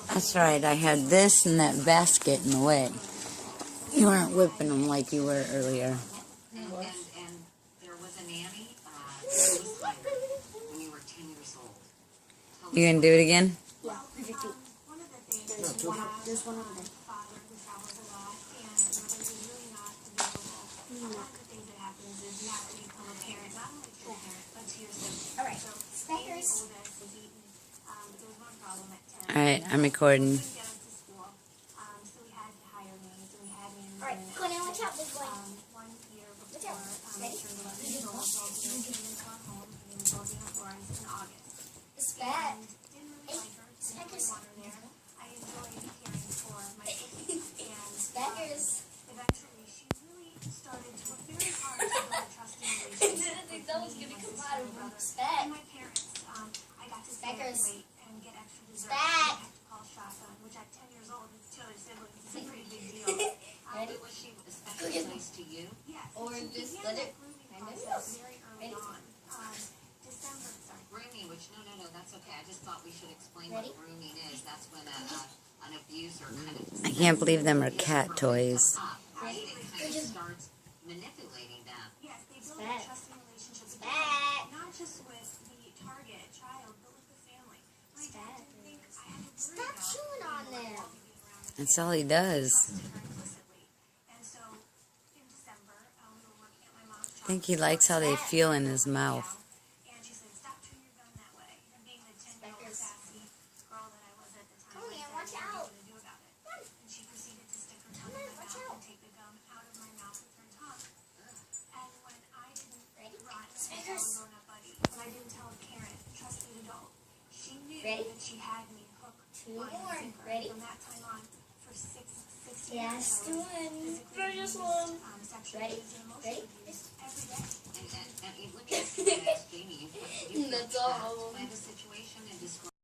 That's right, I had this and that basket in the way. You weren't whipping them like you were earlier. And there was a nanny who was hired when you were 10 years old. You gonna do it again? Yeah, perfectly. There's one over there. Alright, Speckers. Alright, I'm recording. Alright, Conan, watch out, big boy. Watch out. Ready? Speck. Hey, Speckers. Speckers. I didn't think that was going to come out of Speck. Speckers. Speck. Ready? Was she especially nice to you? Or just let it kind of move. Ready? Grooming, which, no, that's okay. I just thought we should explain Ready? what grooming is. That's when an abuser kind of... I can't believe them are cat toys. Right? It kind of starts manipulating them. Yes, they build Speck. a trusting relationship with Speck. not just with the target child, but with the family. My dad didn't think I had to worry Stop about chewing on them. That's all he does. trusted her implicitly. And so, in December, we were working at my mom's I think he likes how they feel in his mouth. and she said, "Stop chewing your gum that way." And being the 10-year-old sassy girl that I was at the time, Conan, I watch said, out. "What are you gonna do about it?" And she proceeded to stick her tongue in my watch mouth out. and take the gum out of my mouth with her tongue. And when I didn't Ready? run and tell a Speckers. grown-up buddy, when I didn't tell a parent, a trusted adult, she knew Ready? that she had me hooked, Two line, and more. sinker. Ready? From that time on, for 6 Yes, years, I was doing. physically Just abused, one. sexually Ready? abused, and Ready? emotionally abused every day. And let me ask Jamie, you That's all. by the